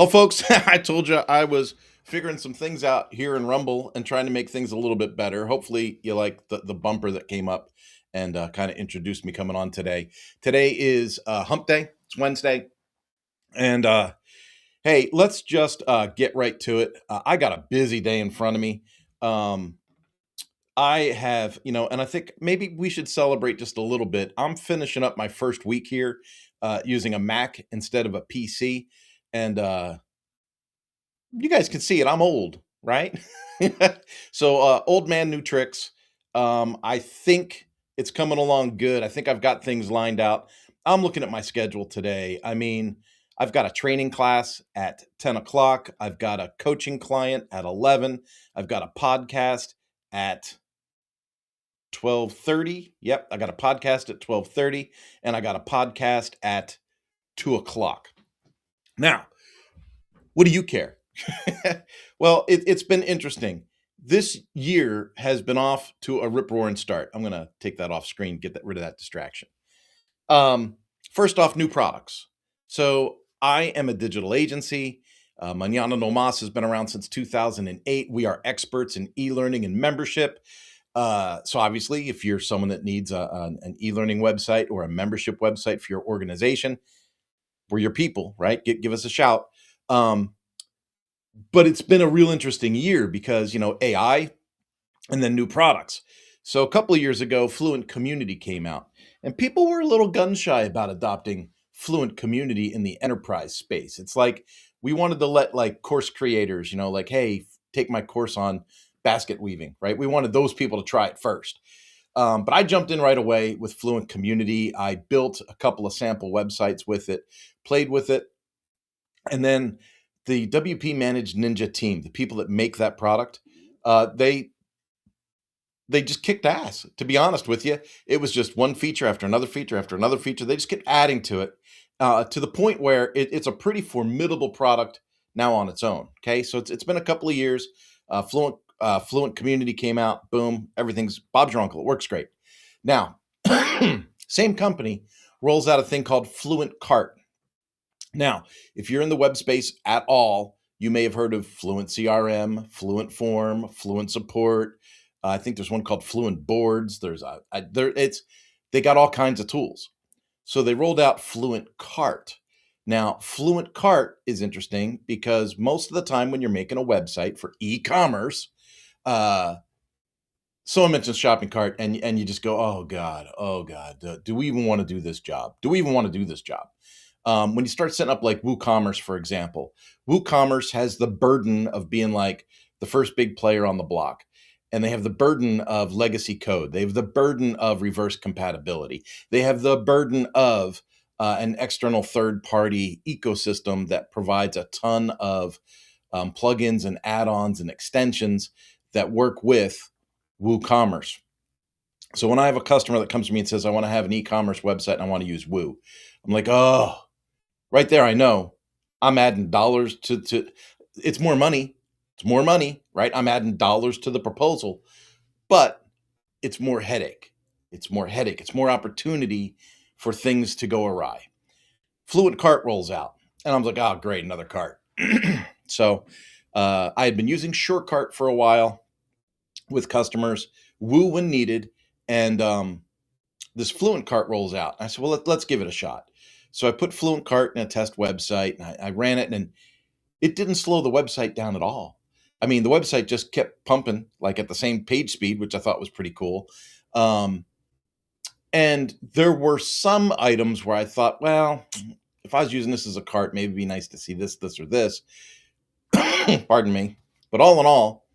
Well, folks, I told you I was figuring some things out here in Rumble and trying to make things a little bit better. Hopefully, you like the bumper that came up and kind of introduced me coming on today. Today is Hump Day. It's Wednesday, and hey, let's just get right to it. I got a busy day in front of me. Um, I have, and I think maybe we should celebrate just a little bit. I'm finishing up my first week here using a Mac instead of a PC, and you guys can see it. I'm old, right? So old man, new tricks. I think it's coming along good. I think I've got things lined out. I'm looking at my schedule today. I mean, I've got a training class at 10 o'clock. I've got a coaching client at 11. I've got a podcast at 12:30. Yep, I got a podcast at 12:30, and I got a podcast at 2 o'clock. Now, what do you care? Well, it's been interesting. This year has been off to a rip roaring start. I'm going to take that off screen, rid of that distraction. First off, new products. So I am a digital agency. Mañana No Mas has been around since 2008. We are experts in e-learning and membership. So obviously, if you're someone that needs an e-learning website or a membership website for your organization, we're your people, right? Give us a shout. But it's been a real interesting year because, AI and then new products. So a couple of years ago, Fluent Community came out, and people were a little gun shy about adopting Fluent Community in the enterprise space. It's like we wanted to let like course creators, like, hey, take my course on basket weaving, right? We wanted those people to try it first. But I jumped in right away with Fluent Community. I built a couple of sample websites with it, played with it, and then the WP Managed Ninja team, the people that make that product, they just kicked ass. To be honest with you, it was just one feature after another feature after another feature. They just kept adding to it to the point where it's a pretty formidable product now on its own. Okay, so it's been a couple of years. Fluent Community came out. Boom, everything's Bob's your uncle. It works great. Now, same company rolls out a thing called Fluent Cart. Now, if you're in the web space at all, you may have heard of Fluent CRM, Fluent Form, Fluent Support. I think there's one called Fluent Boards. They got all kinds of tools. So they rolled out Fluent Cart. Now, Fluent Cart is interesting because most of the time when you're making a website for e-commerce, someone mentions shopping cart and you just go, oh God, do we even want to do this job? Do we even want to do this job? When you start setting up like WooCommerce, for example, WooCommerce has the burden of being like the first big player on the block. And they have the burden of legacy code. They have the burden of reverse compatibility. They have the burden of an external third-party ecosystem that provides a ton of plugins and add-ons and extensions that work with WooCommerce. So when I have a customer that comes to me and says, I want to have an e-commerce website and I want to use Woo, I'm like, oh, right there, I know I'm adding dollars to it's more money. It's more money, right? I'm adding dollars to the proposal, but it's more headache. It's more headache. It's more opportunity for things to go awry. Fluent Cart rolls out, and I'm like, oh, great, another cart. So I had been using SureCart for a while with customers, Woo when needed, and this Fluent Cart rolls out. I said, well, let's give it a shot. So I put Fluent Cart in a test website, and I ran it, and it didn't slow the website down at all. I mean, the website just kept pumping like at the same page speed, which I thought was pretty cool. And there were some items where I thought, well, if I was using this as a cart, maybe it'd be nice to see this, or this. Pardon me. But all in all,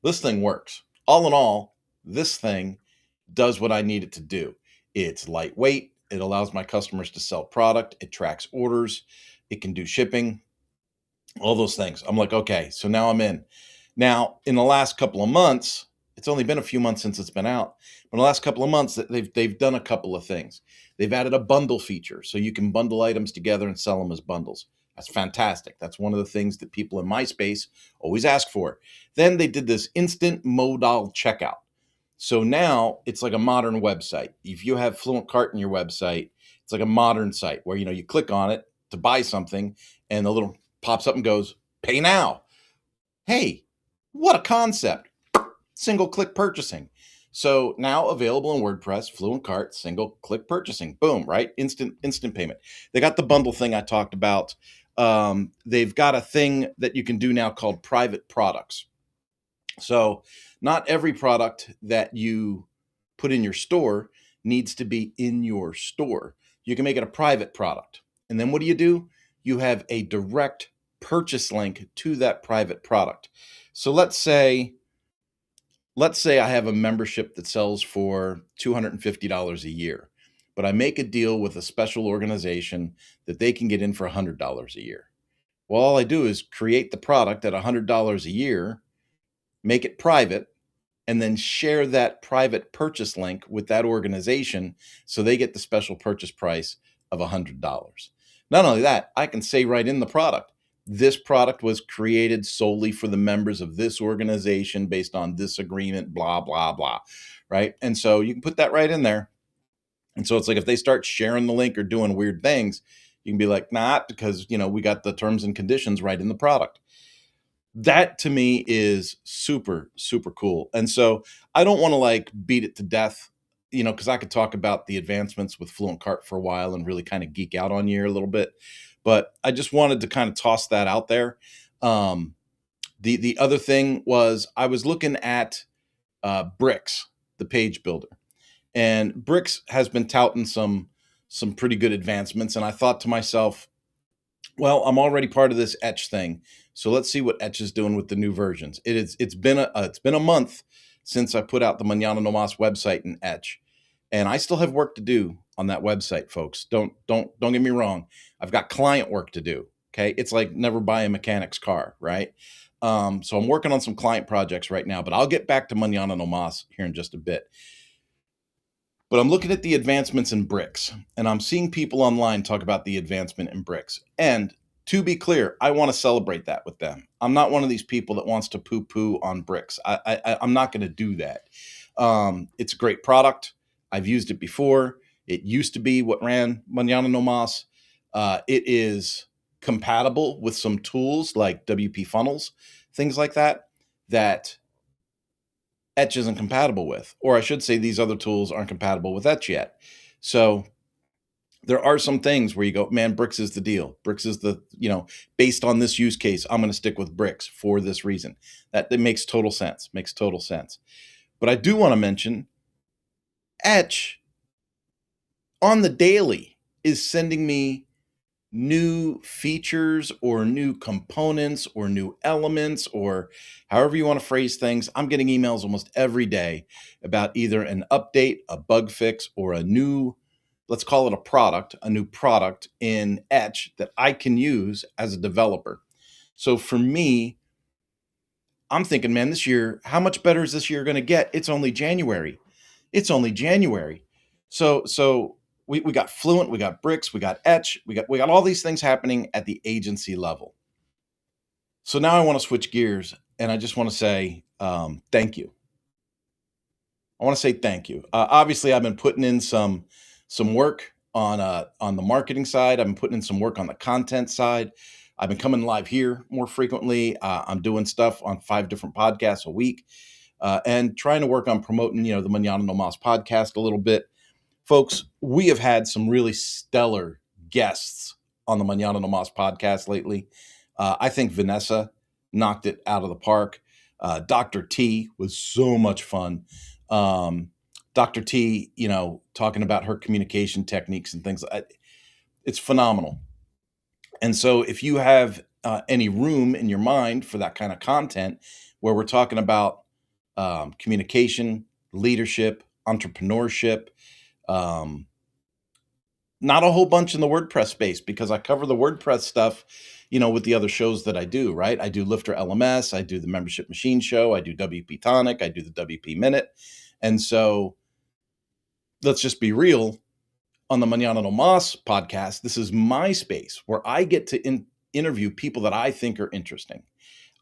this thing works. All in all, this thing does what I need it to do. It's lightweight. It allows my customers to sell product. It tracks orders. It can do shipping. All those things. I'm like, okay, so now I'm in. Now, in the last couple of months, it's only been a few months since it's been out, but in the last couple of months, they've done a couple of things. They've added a bundle feature, so you can bundle items together and sell them as bundles. That's fantastic. That's one of the things that people in my space always ask for. Then they did this instant modal checkout. So now it's like a modern website. If you have Fluent Cart in your website, it's like a modern site where you click on it to buy something, and the little pops up and goes, pay now. Hey, what a concept. Single click purchasing. So now available in WordPress, Fluent Cart, single click purchasing. Boom, right? Instant payment. They got the bundle thing I talked about. They've got a thing that you can do now called private products. So not every product that you put in your store needs to be in your store. You can make it a private product. And then what do? You have a direct purchase link to that private product. So let's say I have a membership that sells for $250 a year, but I make a deal with a special organization that they can get in for $100 a year. Well, all I do is create the product at $100 a year, make it private, and then share that private purchase link with that organization so they get the special purchase price of $100. Not only that, I can say right in the product, this product was created solely for the members of this organization based on this agreement, blah, blah, blah, right? And so you can put that right in there. And so it's like if they start sharing the link or doing weird things, you can be like, nah, because, we got the terms and conditions right in the product. That to me is super, super cool. And so I don't want to like beat it to death, because I could talk about the advancements with Fluent Cart for a while and really kind of geek out on you a little bit. But I just wanted to kind of toss that out there. The other thing was I was looking at Bricks, the page builder, and Bricks has been touting some pretty good advancements. And I thought to myself, well, I'm already part of this Etch thing, so let's see what Etch is doing with the new versions. It's been a month since I put out the Mañana No Mas website in Etch, and I still have work to do on that website, folks. Don't get me wrong. I've got client work to do. Okay, it's like never buy a mechanic's car, right? So I'm working on some client projects right now, but I'll get back to Mañana No Mas here in just a bit. But I'm looking at the advancements in Bricks, and I'm seeing people online talk about the advancement in Bricks. And to be clear, I want to celebrate that with them. I'm not one of these people that wants to poo-poo on Bricks. I'm not going to do that. It's a great product. I've used it before. It used to be what ran Mañana No Mas. It is compatible with some tools like WP funnels, things like that, that Etch isn't compatible with, or I should say these other tools aren't compatible with Etch yet. So there are some things where you go, man, Bricks is the deal. Bricks is based on this use case, I'm going to stick with Bricks for this reason. That makes total sense, But I do want to mention Etch on the daily is sending me new features or new components or new elements or however you want to phrase things. I'm getting emails almost every day about either an update, a bug fix, or a new, let's call it a new product in Etch that I can use as a developer. So for me, I'm thinking, man, this year, how much better is this year going to get? It's only January. So we got Fluent, we got Bricks, we got Etch, we got all these things happening at the agency level. So now I want to switch gears, and I just want to say thank you. I want to say thank you. Obviously, I've been putting in some work on the marketing side. I've been putting in some work on the content side. I've been coming live here more frequently. I'm doing stuff on 5 different podcasts a week, and trying to work on promoting, the Mañana No Mas podcast a little bit. Folks, we have had some really stellar guests on the Mañana No Mas podcast lately. I think Vanessa knocked it out of the park. Dr. T was so much fun. Dr. T, talking about her communication techniques and things. It's phenomenal. And so if you have any room in your mind for that kind of content where we're talking about communication, leadership, entrepreneurship, not a whole bunch in the WordPress space, because I cover the WordPress stuff, with the other shows that I do, right? I do Lifter LMS, I do the Membership Machine Show, I do WP Tonic, I do the WP Minute. And so let's just be real. On the Mañana No Mas podcast, this is my space where I get to interview people that I think are interesting.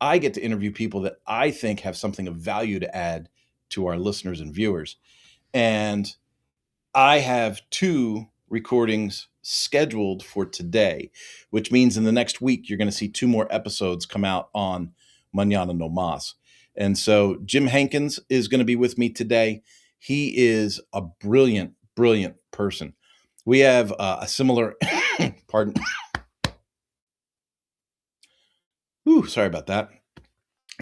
I get to interview people that I think have something of value to add to our listeners and viewers. And I have 2 recordings scheduled for today, which means in the next week, you're going to see 2 more episodes come out on Mañana No Mas. And so Jim Hankins is going to be with me today. He is a brilliant, brilliant person. We have a similar, pardon. Ooh, sorry about that.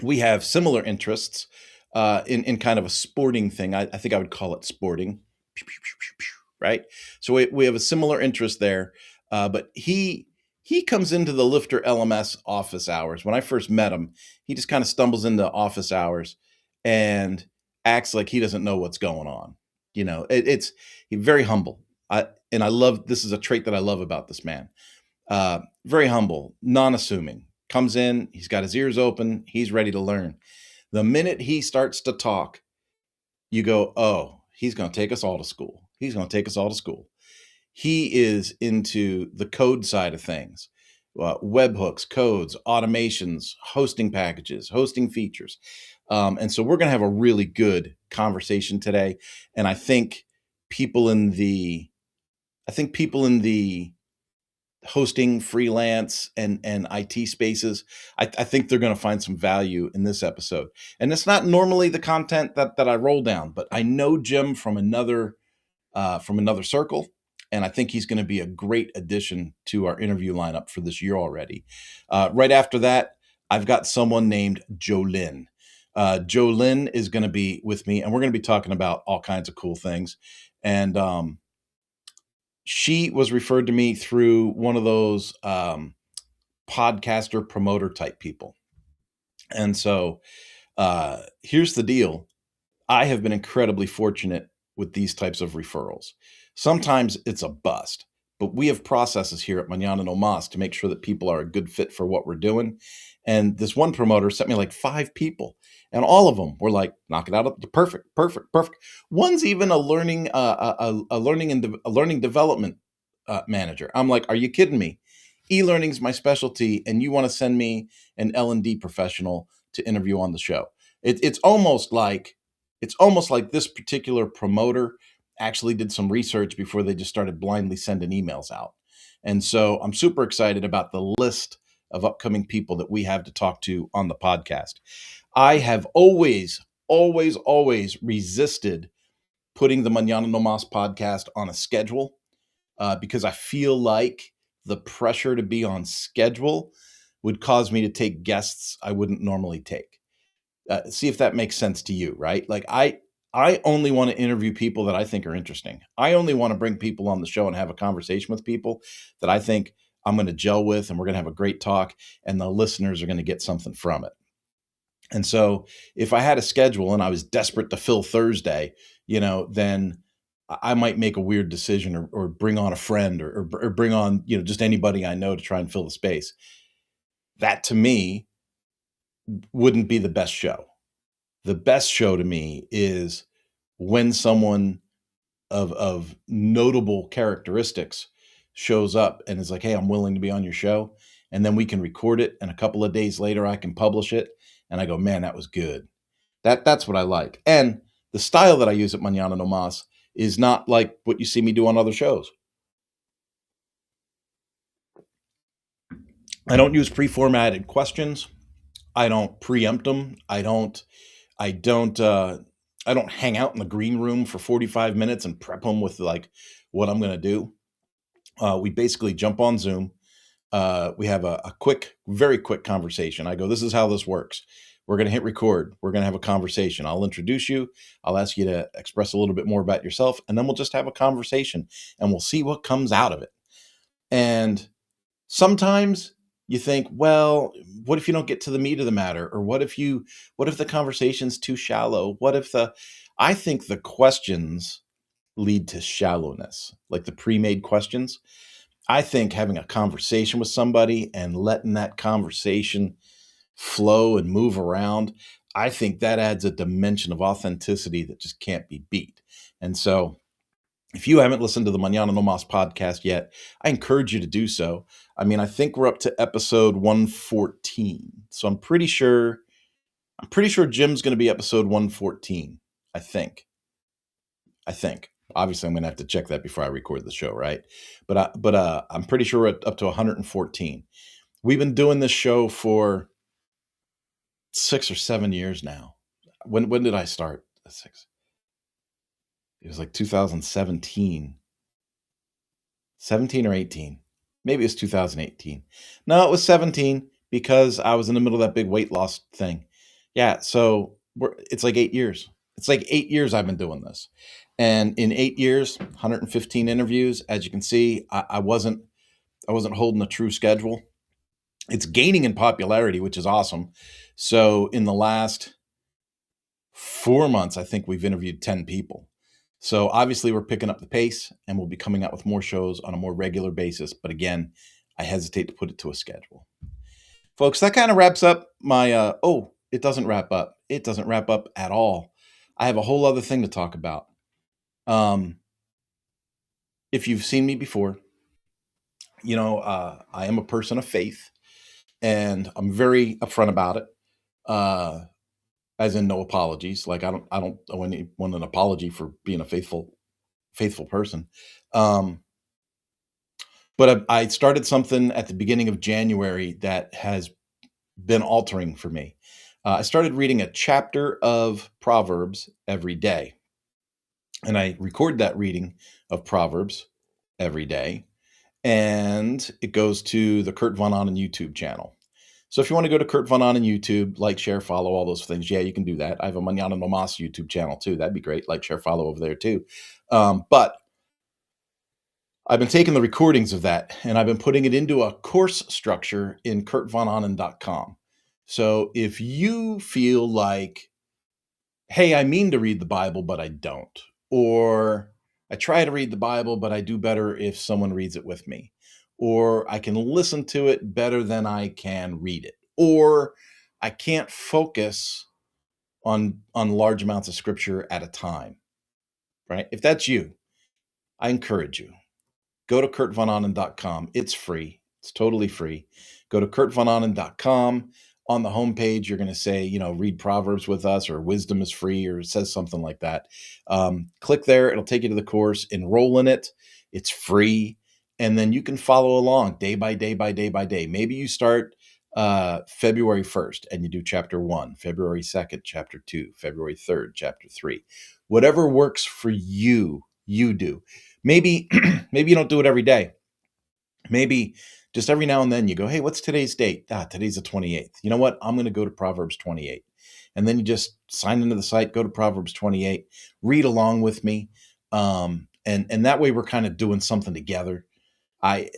We have similar interests in kind of a sporting thing. I think I would call it sporting, right? So we have a similar interest there. But he comes into the Lifter LMS office hours. When I first met him, he just kind of stumbles into office hours and acts like he doesn't know what's going on. You know, it's he's very humble. And I love this is a trait that I love about this man. Very humble, non-assuming. Comes in, he's got his ears open, he's ready to learn. The minute he starts to talk, you go, oh, he's going to take us all to school. He's going to take us all to school. He is into the code side of things, webhooks, codes, automations, hosting packages, hosting features. And so we're going to have a really good conversation today. And I think people in the hosting, freelance, and IT spaces, I think they're going to find some value in this episode. And it's not normally the content that I roll down, but I know Jim from another circle, and I think he's going to be a great addition to our interview lineup for this year already. Right after that, I've got someone named Jolynn. Jolynn is going to be with me, and we're going to be talking about all kinds of cool things. And she was referred to me through one of those podcaster promoter type people. And so here's the deal. I have been incredibly fortunate with these types of referrals. Sometimes it's a bust, but we have processes here at Mañana No Mas to make sure that people are a good fit for what we're doing. And this one promoter sent me like 5 people, and all of them were like, knock it out of the perfect, perfect, perfect. One's even a learning development manager. I'm like, are you kidding me? E-learning's my specialty, and you want to send me an L&D professional to interview on the show. It's almost like this particular promoter actually did some research before they just started blindly sending emails out. And so I'm super excited about the list of upcoming people that we have to talk to on the podcast. I have always, always, always resisted putting the Mañana No Mas podcast on a schedule because I feel like the pressure to be on schedule would cause me to take guests I wouldn't normally take. See if that makes sense to you, right? Like I only want to interview people that I think are interesting. I only want to bring people on the show and have a conversation with people that I think I'm going to gel with, and we're going to have a great talk, and the listeners are going to get something from it. And so if I had a schedule and I was desperate to fill Thursday, then I might make a weird decision or bring on a friend or bring on, just anybody I know to try and fill the space. That to me wouldn't be the best show. The best show to me is when someone of notable characteristics shows up and is like, hey, I'm willing to be on your show. And then we can record it. And a couple of days later, I can publish it. And I go, man, that was good. That's what I like. And the style that I use at Mañana No Mas is not like what you see me do on other shows. I don't use pre-formatted questions. I don't preempt them. I don't hang out in the green room for 45 minutes and prep them with like what I'm going to do. We basically jump on Zoom. We have a very quick conversation. I go, this is how this works. We're going to hit record. We're going to have a conversation. I'll introduce you. I'll ask you to express a little bit more about yourself, and then we'll just have a conversation and we'll see what comes out of it. And sometimes you think, well, what if you don't get to the meat of the matter? Or what if the conversation's too shallow? I think the questions lead to shallowness, like the pre-made questions. I think having a conversation with somebody and letting that conversation flow and move around, I think that adds a dimension of authenticity that just can't be beat. And so if you haven't listened to the Mañana No Mas podcast yet, I encourage you to do so. I mean, I think we're up to episode 114. So I'm pretty sure Jim's going to be episode 114. I think. Obviously, I'm going to have to check that before I record the show, right? I'm pretty sure we're up to 114. We've been doing this show for 6 or 7 years now. When did I start? Six. It was like 2017, 17 or 18. Maybe it's 2018. No, it was 17 because I was in the middle of that big weight loss thing. Yeah, so it's like 8 years. It's like 8 years I've been doing this. And in 8 years, 115 interviews. As you can see, I wasn't holding a true schedule. It's gaining in popularity, which is awesome. So in the last 4 months, I think we've interviewed 10 people. So obviously, we're picking up the pace and we'll be coming out with more shows on a more regular basis. But again, I hesitate to put it to a schedule. Folks, that kind of wraps up my. It doesn't wrap up. It doesn't wrap up at all. I have a whole other thing to talk about. If you've seen me before, I am a person of faith and I'm very upfront about it. As in no apologies. Like I don't owe anyone an apology for being a faithful person. Um, but I started something at the beginning of January that has been altering for me. I started reading a chapter of Proverbs every day, and I record that reading of Proverbs every day, and it goes to the Kurt Von Onen YouTube channel. So if you want to go to Kurt Von Onen YouTube, like, share, follow, all those things, yeah, you can do that. I have a Manana No Mas YouTube channel too. That'd be great. Like, share, follow over there too. But I've been taking the recordings of that and I've been putting it into a course structure in kurtvononen.com. So if you feel like, hey, I mean to read the Bible, but I don't, or I try to read the Bible, but I do better if someone reads it with me, or I can listen to it better than I can read it, or I can't focus on large amounts of scripture at a time, right? If that's you, I encourage you, go to kurtvononen.com. It's free. It's totally free. Go to kurtvononen.com. On the homepage, you're going to say, read Proverbs with us, or wisdom is free, or it says something like that. Click there. It'll take you to the course. Enroll in it. It's free. And then you can follow along day by day by day by day. Maybe you start February 1st and you do chapter 1, February 2nd, chapter 2, February 3rd, chapter 3. Whatever works for you, you do. Maybe maybe you don't do it every day. Maybe just every now and then you go, hey, what's today's date? Today's the 28th. You know what? I'm going to go to Proverbs 28. And then you just sign into the site, go to Proverbs 28, read along with me. And that way we're kind of doing something together. I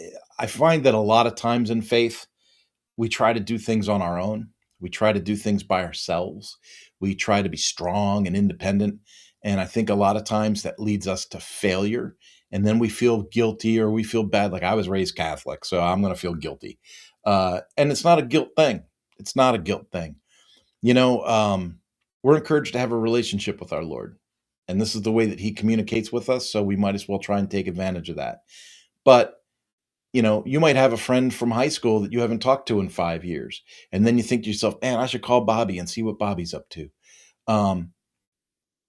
find that a lot of times in faith, we try to do things on our own. We try to do things by ourselves. We try to be strong and independent. And I think a lot of times that leads us to failure. And then we feel guilty or we feel bad. Like, I was raised Catholic, so I'm going to feel guilty. And it's not a guilt thing. It's not a guilt thing. We're encouraged to have a relationship with our Lord. And this is the way that he communicates with us. So we might as well try and take advantage of that. But you might have a friend from high school that you haven't talked to in 5 years. And then you think to yourself, man, I should call Bobby and see what Bobby's up to.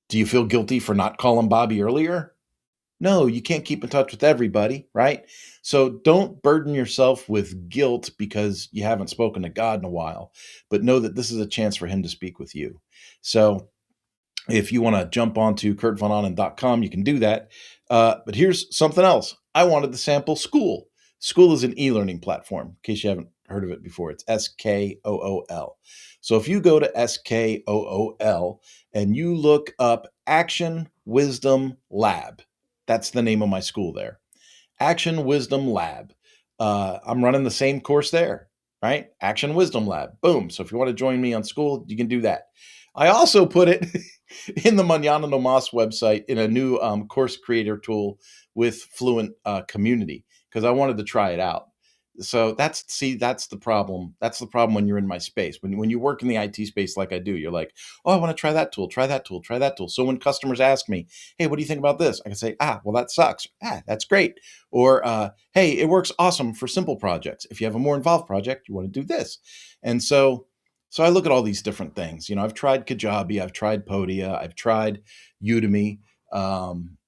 Do you feel guilty for not calling Bobby earlier? No, you can't keep in touch with everybody, right? So don't burden yourself with guilt because you haven't spoken to God in a while, but know that this is a chance for him to speak with you. So if you want to jump onto kurtvononen.com, you can do that. But here's something else. I wanted to sample School. School is an e-learning platform, in case you haven't heard of it before. It's SKOOL. So if you go to SKOOL and you look up Action Wisdom Lab, that's the name of my school there. Action Wisdom Lab. I'm running the same course there, right? Action Wisdom Lab. Boom. So if you want to join me on School, you can do that. I also put it in the Manana No Mas website in a new course creator tool with Fluent community because I wanted to try it out. So that's the problem. That's the problem when you're in my space. When you work in the IT space like I do, you're like, oh, I want to try that tool, try that tool, try that tool. So when customers ask me, hey, what do you think about this? I can say, well, that sucks. That's great. Or, hey, it works awesome for simple projects. If you have a more involved project, you want to do this. And so I look at all these different things. I've tried Kajabi, I've tried Podia, I've tried Udemy.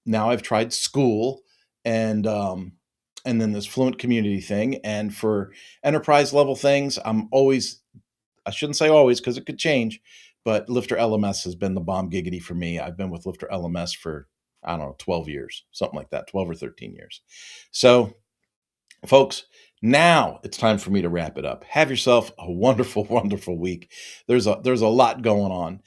Now I've tried school and then this Fluent community thing. And for enterprise level things, I'm always, I shouldn't say always because it could change, but Lifter LMS has been the bomb giggity for me. I've been with Lifter LMS for, I don't know, 12 years, something like that, 12 or 13 years. So, folks, now it's time for me to wrap it up. Have yourself a wonderful, wonderful week. There's a lot going on.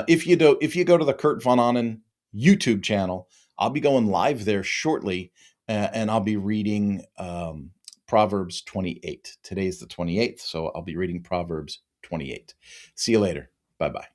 If you go to the Kurt Von Annen YouTube channel, I'll be going live there shortly, and I'll be reading Proverbs 28. Today's the 28th, so I'll be reading Proverbs 28. See you later. Bye bye.